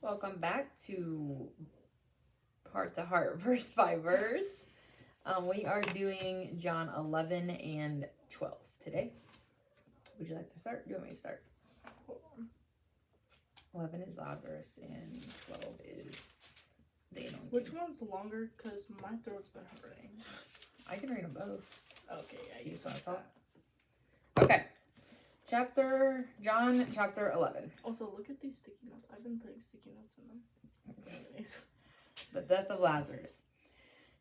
Welcome back to Heart to Heart, verse by verse. We are doing John 11 and 12 today. Would you like to start? Do you want me to start? Hold on. 11 is Lazarus and 12 is the anointing. Which one's longer? Because my throat's been hurting. I can read them both. Okay, yeah, You just want to that. talk? Okay. John chapter 11. Also, look at these sticky notes. I've been putting sticky notes in them. Anyways. The death of Lazarus.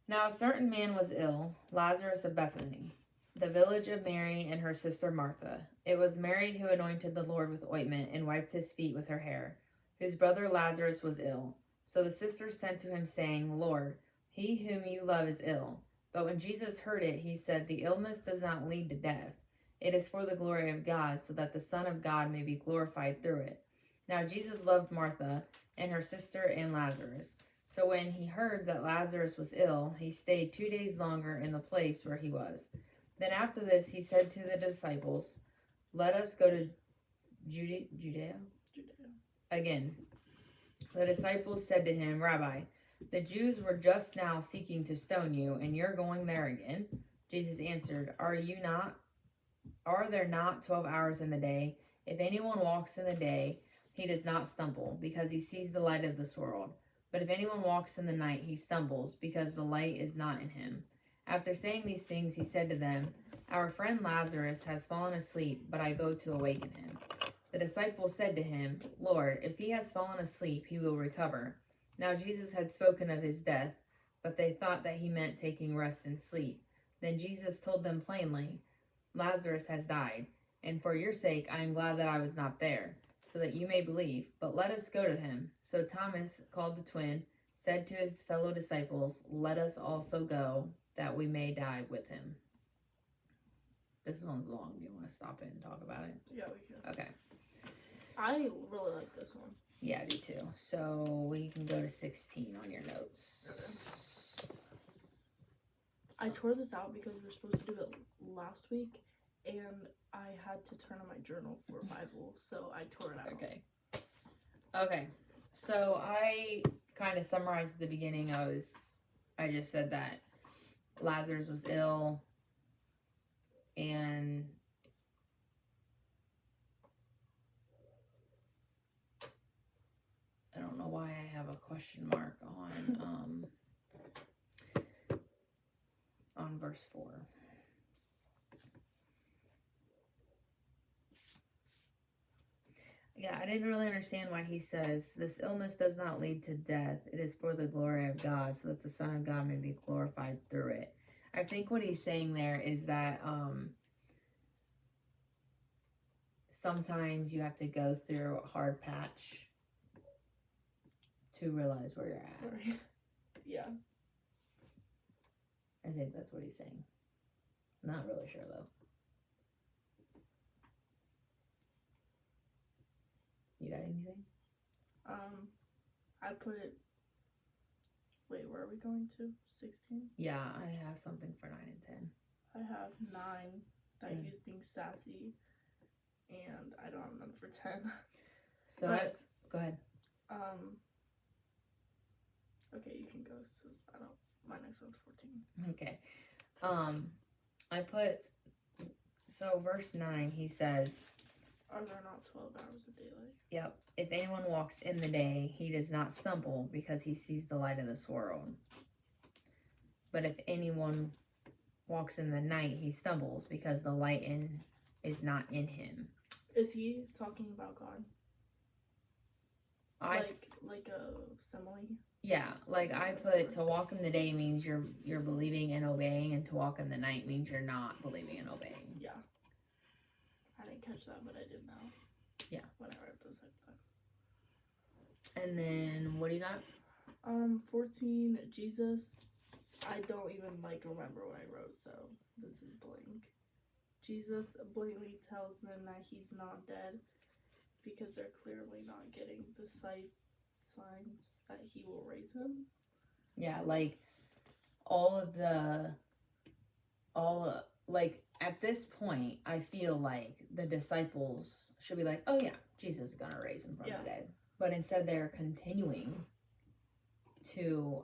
Now a certain man was ill, Lazarus of Bethany, the village of Mary and her sister Martha. It was Mary who anointed the Lord with ointment and wiped his feet with her hair, whose brother Lazarus was ill. So the sisters sent to him, saying, Lord, he whom you love is ill. But when Jesus heard it, he said, The illness does not lead to death. It is for the glory of God, so that the Son of God may be glorified through it. Now Jesus loved Martha and her sister and Lazarus. So when he heard that Lazarus was ill, he stayed 2 days longer in the place where he was. Then after this he said to the disciples, Let us go to Judea again. The disciples said to him, Rabbi, the Jews were just now seeking to stone you, and you're going there again? Jesus answered, Are there not 12 hours in the day? If anyone walks in the day, he does not stumble, because he sees the light of this world. But if anyone walks in the night, he stumbles, because the light is not in him. After saying these things, he said to them, Our friend Lazarus has fallen asleep, but I go to awaken him. The disciples said to him, Lord, if he has fallen asleep, he will recover. Now Jesus had spoken of his death, but they thought that he meant taking rest and sleep. Then Jesus told them plainly, Lazarus has died, and for your sake I am glad that I was not there, so that you may believe. But let us go to him. So Thomas, called the twin, said to his fellow disciples, Let us also go, that we may die with him. This one's long. Do you want to stop it and talk about it? Yeah, we can. Okay. I really like this one. Yeah, I do too. So we can go to 16 on your notes. Okay. I tore this out because we were supposed to do it last week, and I had to turn on my journal for Bible, so I tore it out. Okay. So I kind of summarized at the beginning. I just said that Lazarus was ill, and I don't know why I have a question mark on verse 4. Yeah, I didn't really understand why he says, This illness does not lead to death. It is for the glory of God, so that the Son of God may be glorified through it. I think what he's saying there is that sometimes you have to go through a hard patch to realize where you're at. Sorry. Yeah. I think that's what he's saying. Not really sure though. You got anything? I put. Wait, where are we going to? 16? Yeah, I have something for 9 and 10. I have 9 that he was being sassy, and I don't have none for 10. So but, go ahead. Okay, you can go. My next one's 14. Okay. I put, so verse 9, he says, Are there not 12 hours of daylight? Yep. If anyone walks in the day, he does not stumble, because he sees the light of this world. But if anyone walks in the night, he stumbles, because the light is not in him. Is he talking about God? Like a simile? Yeah, like I put, to walk in the day means you're believing and obeying, and to walk in the night means you're not believing and obeying. Yeah. I didn't catch that, but I did now. Yeah. When I read this, And then, what do you got? 14, Jesus. I don't even, remember what I wrote, so this is blank. Jesus blatantly tells them that he's not dead, because they're clearly not getting the signs that he will raise him. Yeah, at this point, I feel like the disciples should be like, oh yeah, Jesus is gonna raise him from the dead. But instead they're continuing to,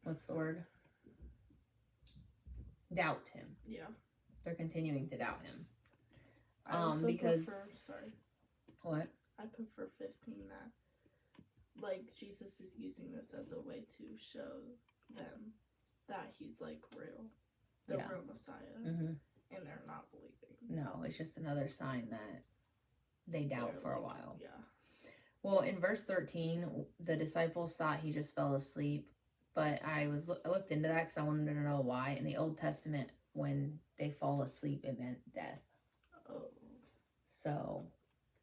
what's the word? Doubt him. Yeah. They're continuing to doubt him. I also Because what? I prefer 15 that like Jesus is using this as a way to show them that he's like real, the Yeah. real Messiah, Mm-hmm. and they're not believing. No, it's just another sign that they doubt They're for a like, while. Yeah. Well, in verse 13, the disciples thought he just fell asleep, but I looked into that because I wanted to know why. In the Old Testament, when they fall asleep, it meant death. Oh. So,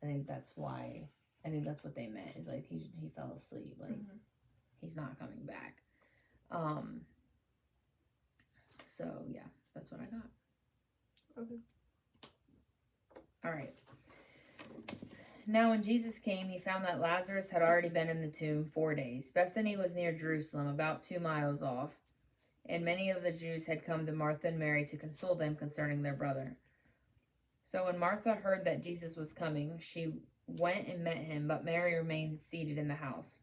I think that's why. I think that's what they meant. Is like he fell asleep, like he's not coming back. So yeah, that's what I got. Okay. All right. Now, when Jesus came, he found that Lazarus had already been in the tomb 4 days. Bethany was near Jerusalem, about 2 miles off, and many of the Jews had come to Martha and Mary to console them concerning their brother. So when Martha heard that Jesus was coming, she went and met him, but Mary remained seated in the house.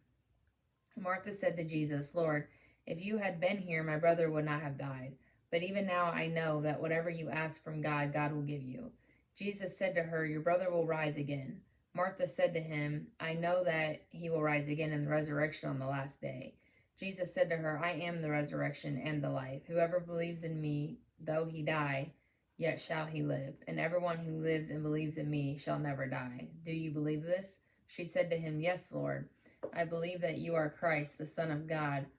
Martha said to Jesus, "Lord, if you had been here, my brother would not have died. But even now I know that whatever you ask from God, God will give you." Jesus said to her, "Your brother will rise again." Martha said to him, "I know that he will rise again in the resurrection on the last day." Jesus said to her, "I am the resurrection and the life. Whoever believes in me, though he die, yet shall he live. And everyone who lives and believes in me shall never die. Do you believe this?" She said to him, "Yes, Lord. I believe that you are Christ, the Son of God,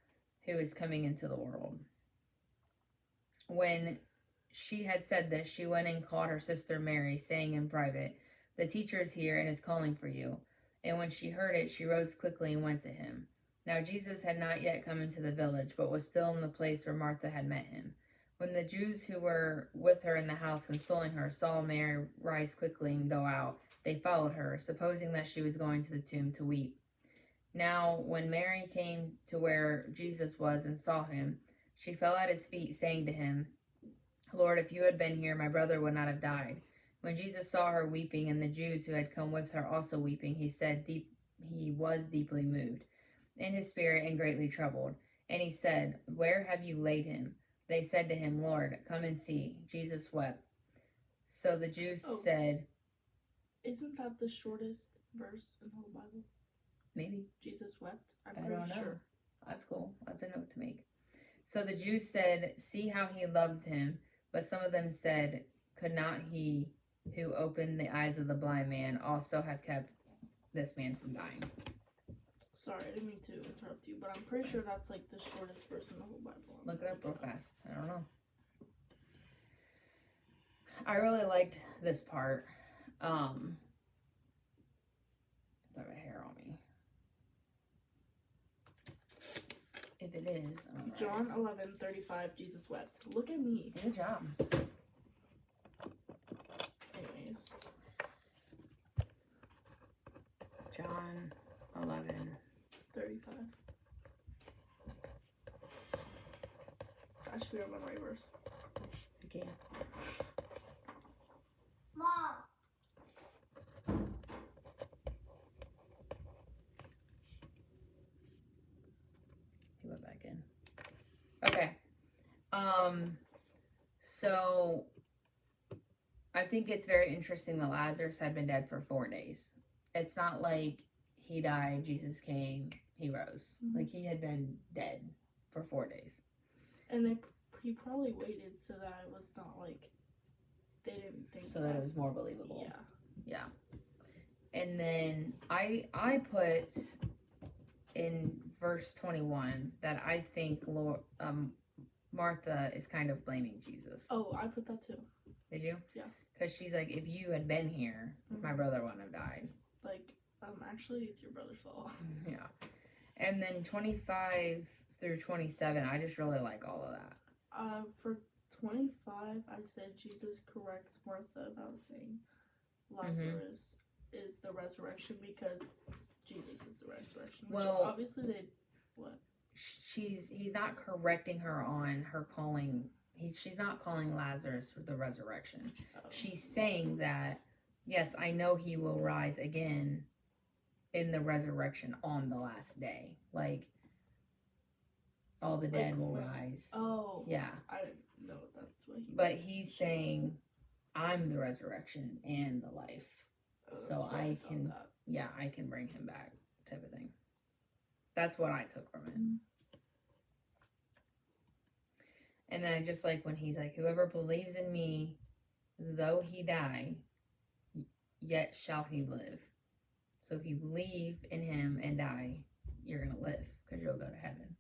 who is coming into the world." When she had said this, she went and called her sister Mary, saying in private, "The teacher is here and is calling for you." And when she heard it, she rose quickly and went to him. Now Jesus had not yet come into the village, but was still in the place where Martha had met him. When the Jews who were with her in the house consoling her saw Mary rise quickly and go out, they followed her, supposing that she was going to the tomb to weep. Now when Mary came to where Jesus was and saw him, she fell at his feet, saying to him, "Lord, if you had been here, my brother would not have died." When Jesus saw her weeping, and the Jews who had come with her also weeping, he was deeply moved in his spirit and greatly troubled. And he said, "Where have you laid him?" They said to him, "Lord, come and see." Jesus wept. So the Jews said, "Isn't that the shortest verse in the whole Bible?" Maybe. Jesus wept? I don't know. Sure. That's cool. That's a note to make. So the Jews said, "See how he loved him." But some of them said, "Could not he who opened the eyes of the blind man also have kept this man from dying?" Sorry, I didn't mean to interrupt you, but I'm pretty sure that's like the shortest verse in the whole Bible. Look it up real fast. I don't know. I really liked this part. Sorry, I have hair on me. If it is, right. John 11:35, Jesus wept. Look at me. Good job. Anyways. John 11:35. I should be on my right verse. Okay. Mom. He went back in. Okay. So I think it's very interesting that Lazarus had been dead for 4 days. It's not like he died, Jesus came, he rose. Mm-hmm. Like he had been dead for 4 days. And he probably waited so that it was not like they didn't think so that it was more believable. Yeah. And then I put in verse 21 that I think Martha is kind of blaming Jesus. Oh, I put that too. Did you? Yeah. Because she's like, if you had been here, my brother wouldn't have died. Like, actually, it's your brother's fault. Yeah. And then 25 through 27, I just really like all of that. For 25, I said Jesus corrects Martha about saying Lazarus is the resurrection because Jesus is the resurrection. Which Well, obviously what? He's not correcting her on her calling. She's not calling Lazarus for the resurrection. Oh. She's saying that, yes, I know he will rise again in the resurrection on the last day. Like, all the dead will rise. Oh. Yeah. I didn't know that's what he But he's saying, I'm the resurrection and the life. So I can, I can bring him back, type of thing. That's what I took from it. And then I just like when he's like, whoever believes in me, though he die, yet shall he live. So if you believe in him and die, you're going to live because you'll go to heaven.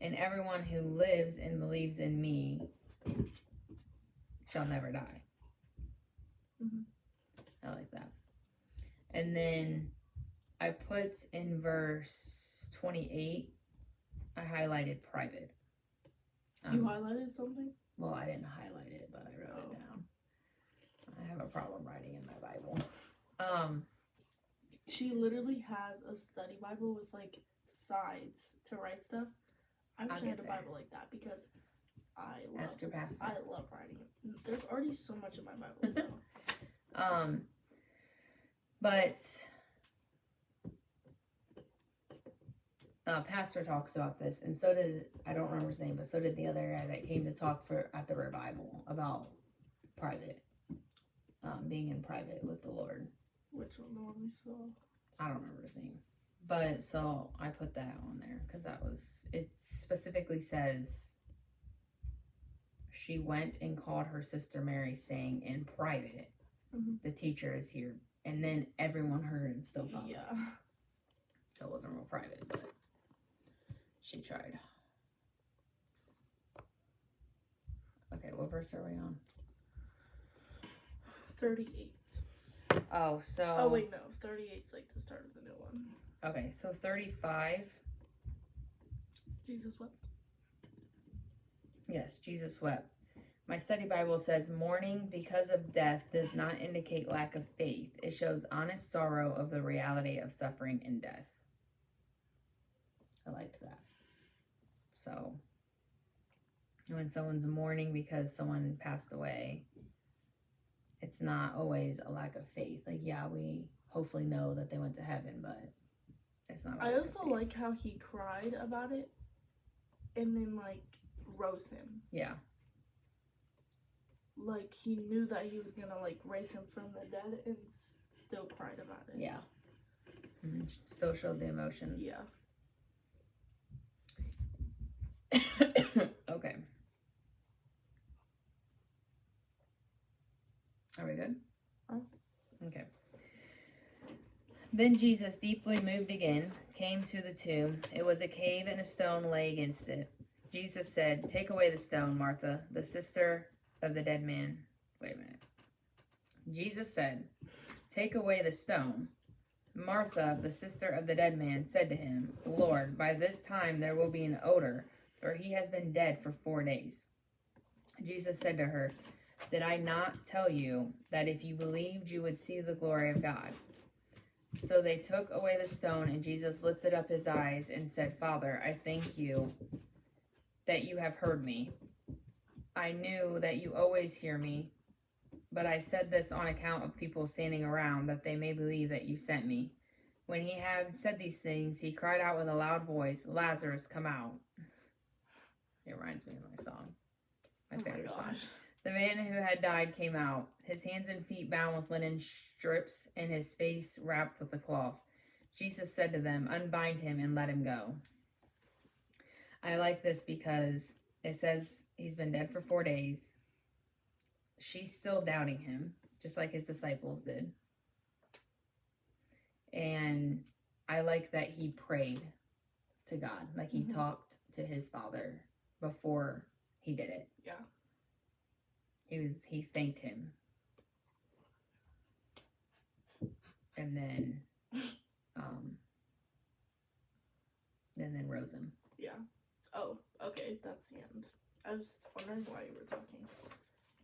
And everyone who lives and believes in me shall never die. I like that. And then I put in verse 28, I highlighted private. You highlighted something? Well, I didn't highlight it, but I wrote it down. I have a problem writing in my Bible. She literally has a study Bible with like sides to write stuff. I wish I had a Bible like that because Ask your pastor. I love writing. There's already so much in my Bible though. But pastor talks about this, and so did, I don't remember his name, but so did the other guy that came to talk at the revival about private, being in private with the Lord. Which one? The one we saw? I don't remember his name, but so I put that on there because it specifically says she went and called her sister Mary, saying in private, the teacher is here, and then everyone heard and still followed. Yeah. So it wasn't real private, but she tried. Okay, what verse are we on? 38. Oh, so... Oh, wait, no. 38's like the start of the new one. Okay, so 35. Jesus wept? Yes, Jesus wept. My study Bible says, mourning because of death does not indicate lack of faith. It shows honest sorrow of the reality of suffering and death. I liked that. So, when someone's mourning because someone passed away, it's not always a lack of faith. Like, yeah, we hopefully know that they went to heaven, but it's not. I also like how he cried about it and then, like, rose him. Yeah. Like, he knew that he was gonna, like, raise him from the dead and still cried about it. Yeah. Still showed the emotions. Yeah. Okay. Are we good? Okay. Then Jesus, deeply moved again, came to the tomb. It was a cave and a stone lay against it. Jesus said, "Take away the stone, Martha, the sister of the dead man." Wait a minute. Jesus said, "Take away the stone." Martha, the sister of the dead man, said to him, "Lord, by this time there will be an odor, for he has been dead for 4 days." Jesus said to her, "Did I not tell you that if you believed you would see the glory of God?" So they took away the stone, and Jesus lifted up his eyes and said, "Father, I thank you that you have heard me. I knew that you always hear me, but I said this on account of people standing around, that they may believe that you sent me." When he had said these things, he cried out with a loud voice, "Lazarus, come out." It reminds me of my song. My favorite song. The man who had died came out, his hands and feet bound with linen strips and his face wrapped with a cloth. Jesus said to them, "Unbind him and let him go." I like this because it says he's been dead for 4 days. She's still doubting him, just like his disciples did. And I like that he prayed to God, like he talked to his Father before he did it. Yeah. He thanked him. And then rose him. Yeah. Oh, okay, that's the end. I was wondering why you were talking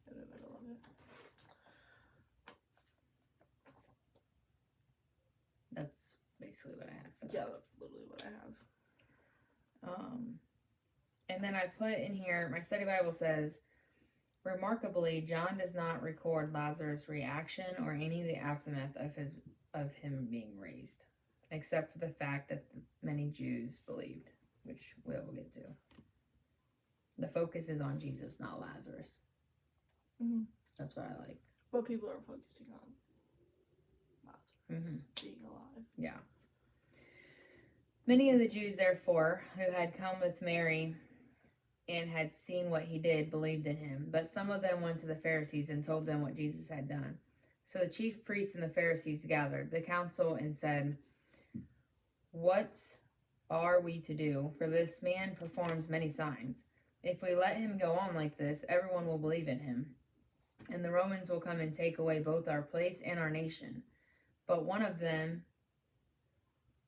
in the middle of it. That's basically what I had for that. Yeah, that's literally what I have. And then I put in here, my study Bible says, remarkably, John does not record Lazarus' reaction or any of the aftermath of his of him being raised, except for the fact that many Jews believed, which we will get to. The focus is on Jesus, not Lazarus. Mm-hmm. That's what I like. But people are focusing on Lazarus Mm-hmm. being alive. Yeah. Many of the Jews, therefore, who had come with Mary and had seen what he did, believed in him. But some of them went to the Pharisees and told them what Jesus had done. So the chief priests and the Pharisees gathered the council and said, "What are we to do? For this man performs many signs. If we let him go on like this, everyone will believe in him. And the Romans will come and take away both our place and our nation." But one of them,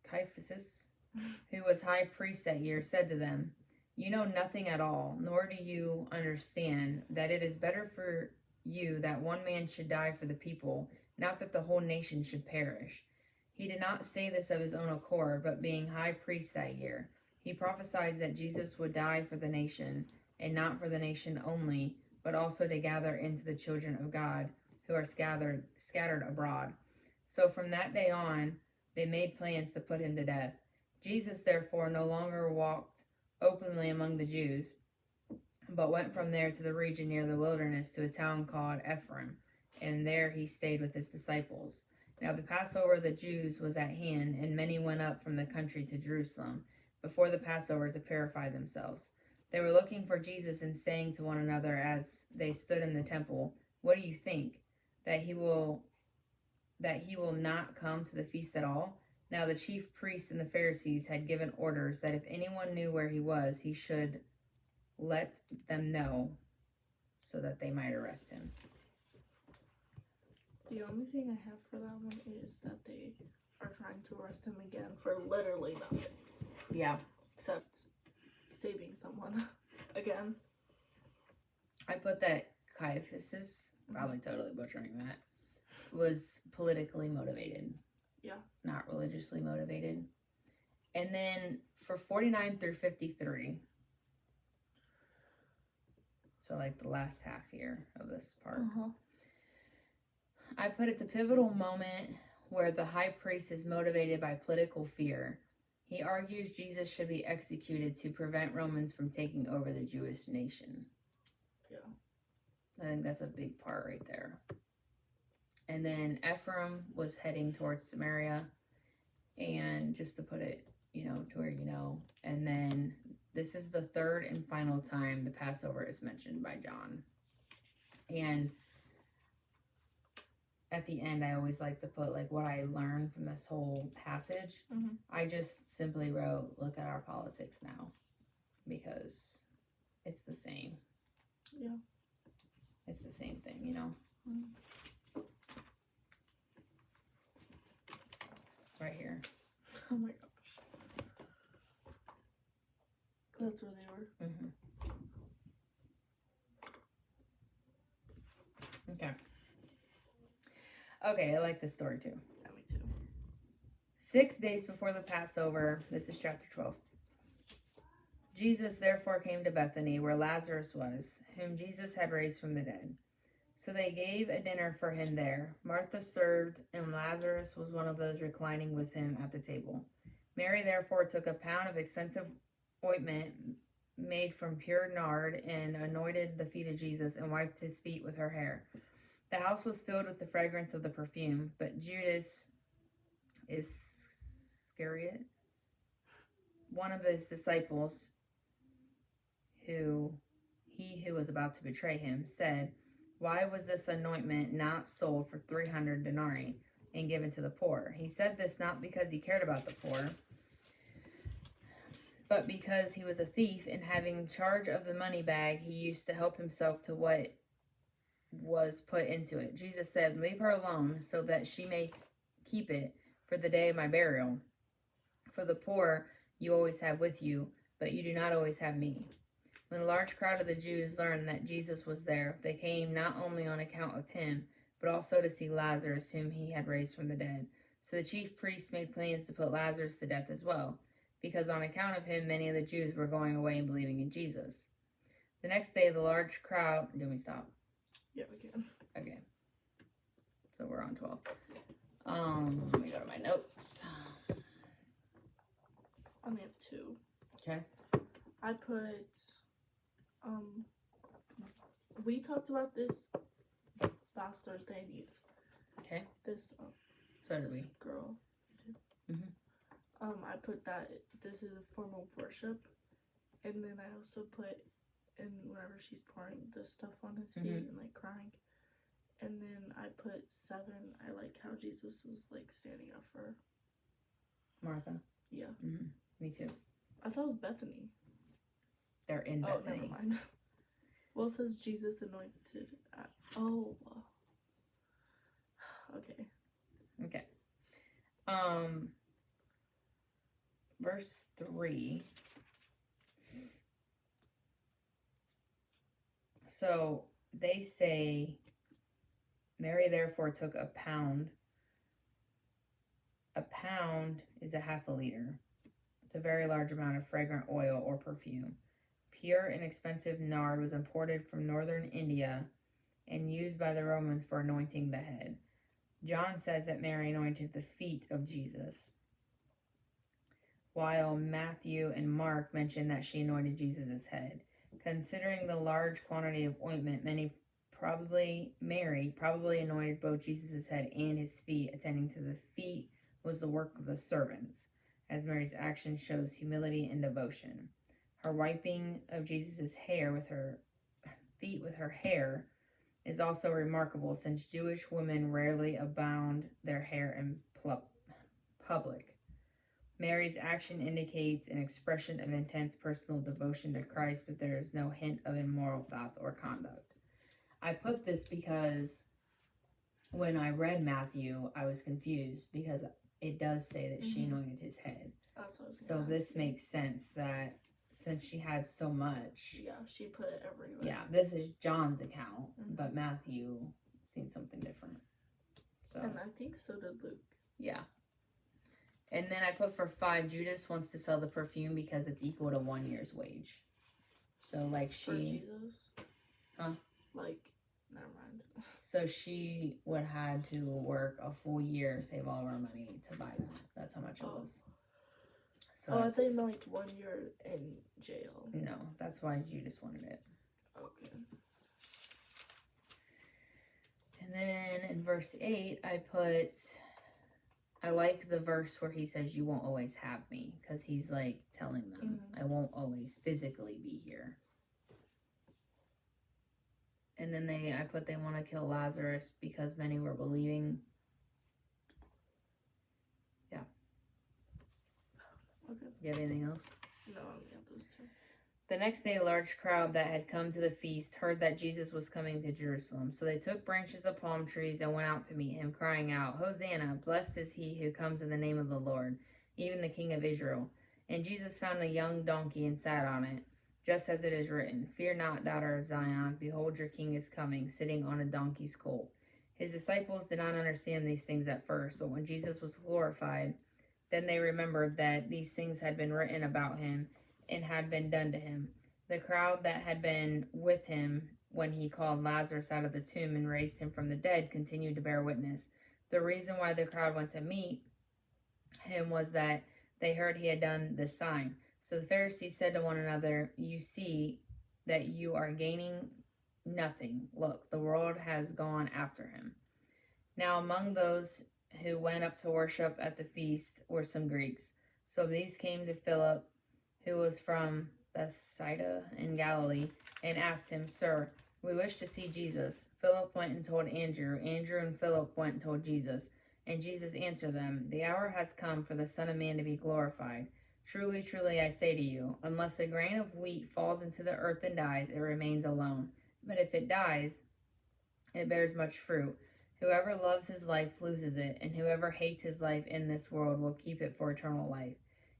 Caiaphas, who was high priest that year, said to them, "You know nothing at all, nor do you understand that it is better for you that one man should die for the people, not that the whole nation should perish." He did not say this of his own accord, but being high priest that year, he prophesied that Jesus would die for the nation, and not for the nation only, but also to gather into the children of God who are scattered abroad. So from that day on, they made plans to put him to death. Jesus, therefore, no longer walked openly among the Jews, but went from there to the region near the wilderness to a town called Ephraim, and there he stayed with his disciples. Now the Passover of the Jews was at hand, and many went up from the country to Jerusalem before the Passover to purify themselves. They were looking for Jesus and saying to one another as they stood in the temple, "What do you think? That he will not come to the feast at all?" Now the chief priests and the Pharisees had given orders that if anyone knew where he was, he should let them know so that they might arrest him. The only thing I have for that one is that they are trying to arrest him again for literally nothing. Yeah. Except saving someone again. I put that Caiaphas, probably totally butchering that, was politically motivated. Yeah. Not religiously motivated. And then for 49 through 53, so like the last half here of this part, I put it's a pivotal moment where the high priest is motivated by political fear. He argues Jesus should be executed to prevent Romans from taking over the Jewish nation. Yeah. I think that's a big part right there. And then Ephraim was heading towards Samaria. And just to put it, to where you know. And then this is the third and final time the Passover is mentioned by John. And at the end, I always like to put like what I learned from this whole passage. Mm-hmm. I just simply wrote, "Look at our politics now," because it's the same. Yeah. It's the same thing, Mm-hmm. Right here. Oh my gosh. That's where they were. Mm-hmm. Okay, I like this story too. Yeah, me too. 6 days before the Passover, this is chapter 12. Jesus therefore came to Bethany, where Lazarus was, whom Jesus had raised from the dead. So they gave a dinner for him there. Martha served, and Lazarus was one of those reclining with him at the table. Mary therefore took a pound of expensive ointment made from pure nard and anointed the feet of Jesus and wiped his feet with her hair. The house was filled with the fragrance of the perfume, but Judas Iscariot, one of his disciples, who was about to betray him, said, "Why was this anointment not sold for 300 denarii and given to the poor?" He said this not because he cared about the poor, but because he was a thief, and having charge of the money bag, he used to help himself to what was put into it. Jesus said, "Leave her alone, so that she may keep it for the day of my burial. For the poor you always have with you, but you do not always have me." When a large crowd of the Jews learned that Jesus was there, they came not only on account of him, but also to see Lazarus, whom he had raised from the dead. So the chief priests made plans to put Lazarus to death as well, because on account of him many of the Jews were going away and believing in Jesus. The next day the large crowd... Do we stop? Yeah, we can. Okay. So we're on 12. Let me go to my notes. I only have two. Okay. I put, we talked about this last Thursday in youth. Okay. This, So did this we. girl. Mhm. I put that this is a form of worship, and then I also put in whenever she's pouring the stuff on his feet and like crying, and then I put 7. I like how Jesus was like standing up for her. Martha. Yeah. Mm-hmm. Me too. I thought it was Bethany. They're in Bethany. Never mind. Well, it says Jesus anointed. Okay. Okay. Verse 3. So they say, Mary therefore took a pound. A pound is a half a liter. It's a very large amount of fragrant oil or perfume. Pure and expensive nard was imported from northern India and used by the Romans for anointing the head. John says that Mary anointed the feet of Jesus, while Matthew and Mark mention that she anointed Jesus' head. Considering the large quantity of ointment, Mary probably anointed both Jesus' head and his feet. Attending to the feet was the work of the servants, as Mary's action shows humility and devotion. Her wiping of Jesus' hair with her feet with her hair is also remarkable, since Jewish women rarely abound their hair in public. Mary's action indicates an expression of intense personal devotion to Christ, but there is no hint of immoral thoughts or conduct. I put this because when I read Matthew, I was confused because it does say that she anointed his head. That's what I was So this makes sense that since she had so much. Yeah, she put it everywhere. Yeah, this is John's account, but Matthew seen something different. So. And I think so did Luke. Yeah. And then I put for 5, Judas wants to sell the perfume because it's equal to 1 year's wage. So like For Jesus? Huh? Like, never mind. So she would had to work a full year, save all of her money to buy that. That's how much it was. So I think like 1 year in jail. No, that's why Judas wanted it. Okay. And then in verse 8, I like the verse where he says, "You won't always have me," because he's like telling them, I won't always physically be here. And then they want to kill Lazarus because many were believing. Yeah. Okay. Do you have anything else? No, I only have those 2. The next day, a large crowd that had come to the feast heard that Jesus was coming to Jerusalem. So they took branches of palm trees and went out to meet him, crying out, "Hosanna, blessed is he who comes in the name of the Lord, even the King of Israel." And Jesus found a young donkey and sat on it, just as it is written, "Fear not, daughter of Zion, behold your king is coming, sitting on a donkey's colt." His disciples did not understand these things at first, but when Jesus was glorified, then they remembered that these things had been written about him and had been done to him. The crowd that had been with him when he called Lazarus out of the tomb and raised him from the dead continued to bear witness. The reason why the crowd went to meet him was that they heard he had done this sign. So the Pharisees said to one another, "You see that you are gaining nothing. Look, the world has gone after him." Now among those who went up to worship at the feast were some Greeks. So these came to Philip, who was from Bethsaida in Galilee, and asked him, "Sir, we wish to see Jesus." Philip went and told Andrew. Andrew and Philip went and told Jesus. And Jesus answered them, "The hour has come for the Son of Man to be glorified. Truly, truly, I say to you, unless a grain of wheat falls into the earth and dies, it remains alone. But if it dies, it bears much fruit. Whoever loves his life loses it, and whoever hates his life in this world will keep it for eternal life.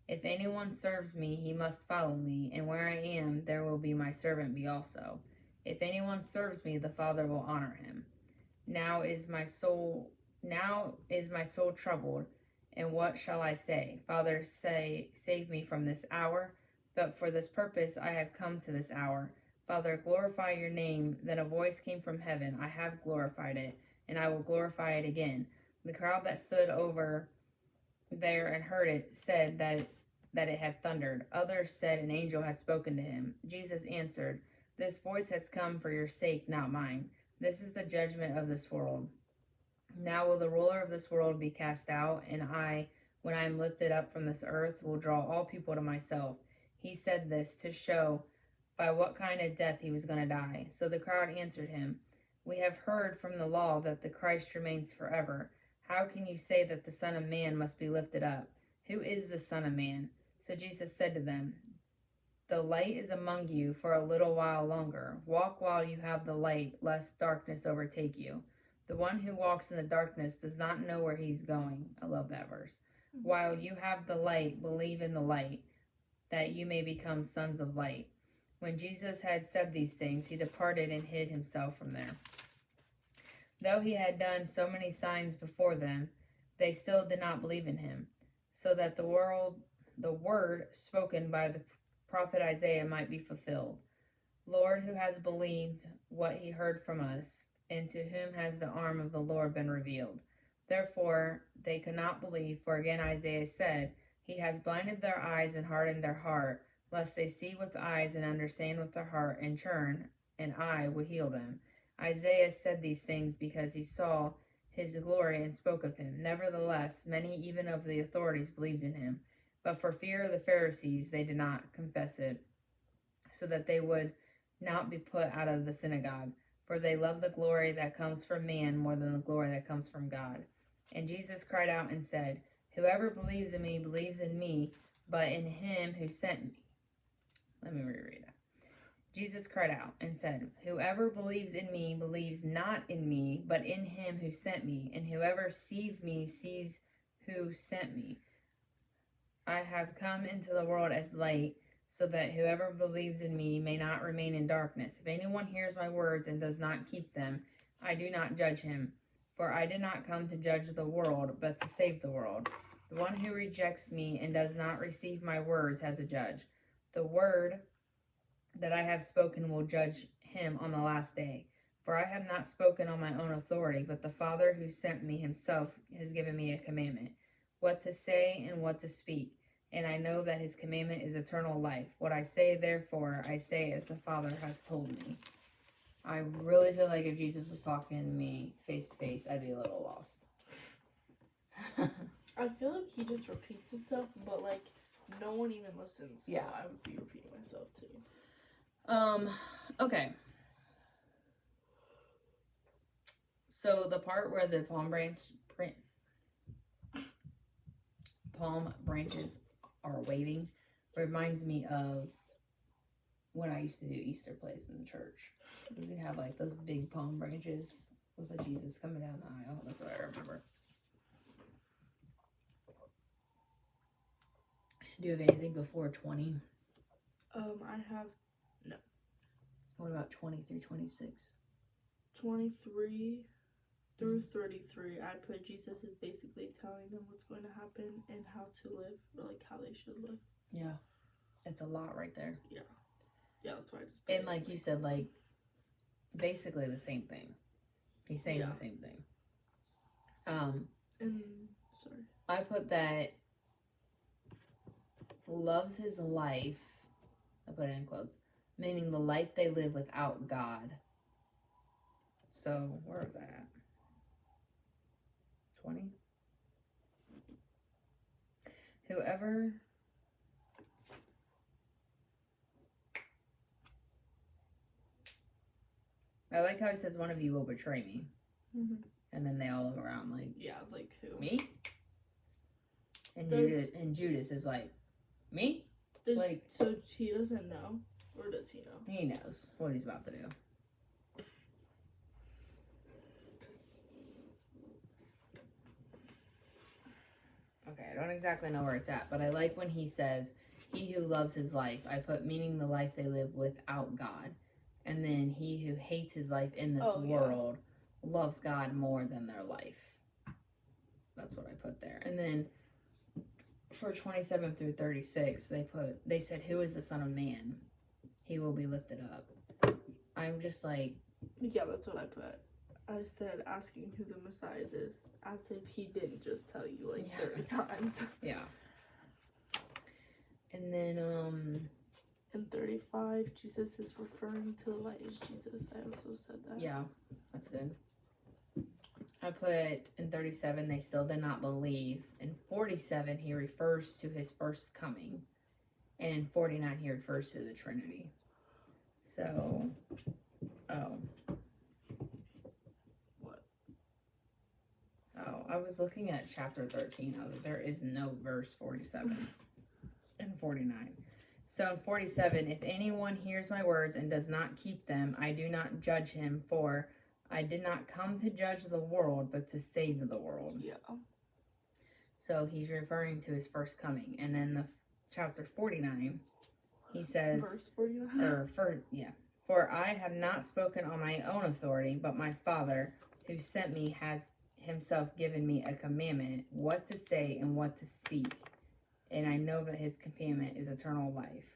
If anyone serves me, he must follow me, and where I am, there will be my servant be also. If anyone serves me, the Father will honor him. Now is my soul troubled, and what shall I say? Father, save me from this hour, but for this purpose I have come to this hour. Father, glorify your name. Then a voice came from heaven, "I have glorified it, and I will glorify it again." The crowd that stood over there and heard it said that it had thundered. Others said an angel had spoken to him. Jesus answered, "This voice has come for your sake, not mine. This is the judgment of this world. Now will the ruler of this world be cast out, and I, when I am lifted up from this earth, will draw all people to myself." He said this to show by what kind of death he was going to die. So the crowd answered him, "We have heard from the law that the Christ remains forever. How can you say that the Son of Man must be lifted up? Who is the Son of Man?" So Jesus said to them, "The light is among you for a little while longer. Walk while you have the light, lest darkness overtake you. The one who walks in the darkness does not know where he's going." I love that verse. "While you have the light, believe in the light, that you may become sons of light." When Jesus had said these things, he departed and hid himself from there. Though he had done so many signs before them, they still did not believe in him, so that the word spoken by the prophet Isaiah might be fulfilled. "Lord, who has believed what he heard from us, and to whom has the arm of the Lord been revealed?" Therefore they could not believe, for again Isaiah said, "He has blinded their eyes and hardened their heart, lest they see with eyes and understand with their heart and turn, and I would heal them." Isaiah said these things because he saw his glory and spoke of him. Nevertheless, many even of the authorities believed in him. But for fear of the Pharisees, they did not confess it, so that they would not be put out of the synagogue. For they love the glory that comes from man more than the glory that comes from God. And Jesus cried out and said, "Whoever believes in me believes in me, but in him who sent me." Let me reread that. Jesus cried out and said, "Whoever believes in me believes not in me, but in him who sent me. And whoever sees me sees who sent me. I have come into the world as light, so that whoever believes in me may not remain in darkness. If anyone hears my words and does not keep them, I do not judge him. For I did not come to judge the world, but to save the world. The one who rejects me and does not receive my words has a judge. The word that I have spoken will judge him on the last day. For I have not spoken on my own authority, but the Father who sent me himself has given me a commandment, what to say and what to speak. And I know that his commandment is eternal life. What I say, therefore, I say as the Father has told me." I really feel like if Jesus was talking to me face to face, I'd be a little lost. I feel like he just repeats himself, but like no one even listens. So Yeah. I would be repeating myself too. Okay. So the part where the palm branches are waving reminds me of when I used to do Easter plays in the church. We'd have like those big palm branches with a Jesus coming down the aisle. That's what I remember. Do you have anything before 20? I have What about 20 through 26? 23 through 33. I put Jesus is basically telling them what's going to happen and how to live, or like how they should live. Yeah. It's a lot right there. Yeah, that's why I just put And like you said, like basically the same thing. He's saying the same thing. And sorry. I put that loves his life, I put it in quotes, meaning the life they live without God. So where was that at? 20? Whoever I like how he says one of you will betray me. Mm-hmm. And then they all look around like, yeah, like who? Me? And Judas is like, me? So he doesn't know, or does he know? He knows what he's about to do. Okay, I don't exactly know where it's at, but I like when he says, "He who loves his life," I put meaning the life they live without God. And then he who hates his life in this world loves God more than their life. That's what I put there. And then for 27 through 36, they said, "Who is the Son of Man? He will be lifted up." I'm just like, yeah, that's what I put. I said asking who the Messiah is, as if he didn't just tell you like Yeah. 30 times. Yeah. And then, In 35, Jesus is referring to the light as Jesus. I also said that. yeah, that's good. I put in 37, they still did not believe. In 47, he refers to his first coming. And in 49, he refers to the Trinity. So, oh. What? Oh, I was looking at chapter 13. I was like, there is no verse 47 and 49. So in 47, if anyone hears my words and does not keep them, I do not judge him, for I did not come to judge the world, but to save the world. Yeah. So he's referring to his first coming. And then the chapter 49, he says, Verse 49. For I have not spoken on my own authority, but my Father who sent me has himself given me a commandment, what to say and what to speak. And I know that his commandment is eternal life.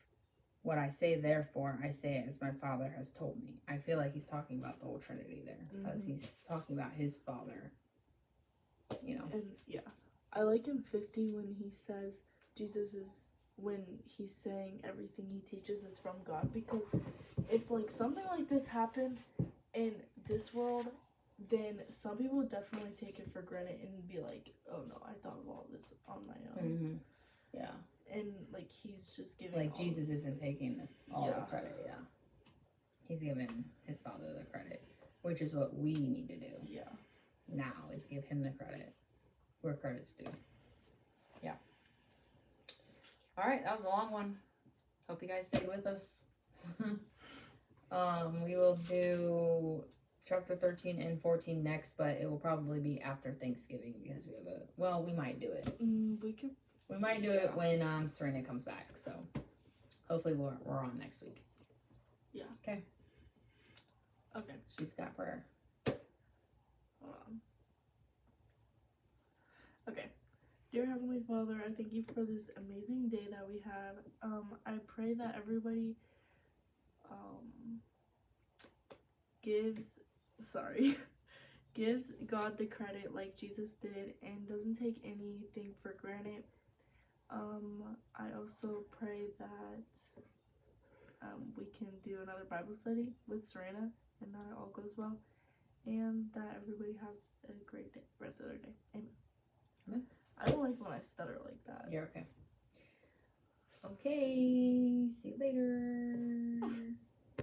What I say, therefore, I say as my Father has told me. I feel like he's talking about the whole Trinity there, because he's talking about his Father, you know. And yeah, I like in 50 when he says Jesus is, when he's saying everything he teaches is from God, because if like something like this happened in this world, then some people would definitely take it for granted and be like, oh no, I thought of all this on my own. Mm-hmm. Yeah. And like he's just giving Like Jesus isn't taking all the credit, yeah. He's giving his Father the credit, which is what we need to do. Yeah. Now is give him the credit where credit's due. Yeah. All right, that was a long one. Hope you guys stayed with us. We will do chapter 13 and 14 next, but it will probably be after Thanksgiving because we have we might do it. We might do it when Serena comes back, so hopefully we're on next week. Yeah. Okay. Okay. She's got prayer. Hold on. Okay. Dear Heavenly Father, I thank you for this amazing day that we had. I pray that everybody gives God the credit like Jesus did and doesn't take anything for granted. I also pray that we can do another Bible study with Serena and that it all goes well, and that everybody has a great day, rest of their day. Amen. Amen. I don't like when I stutter like that. You're okay. Okay, see you later.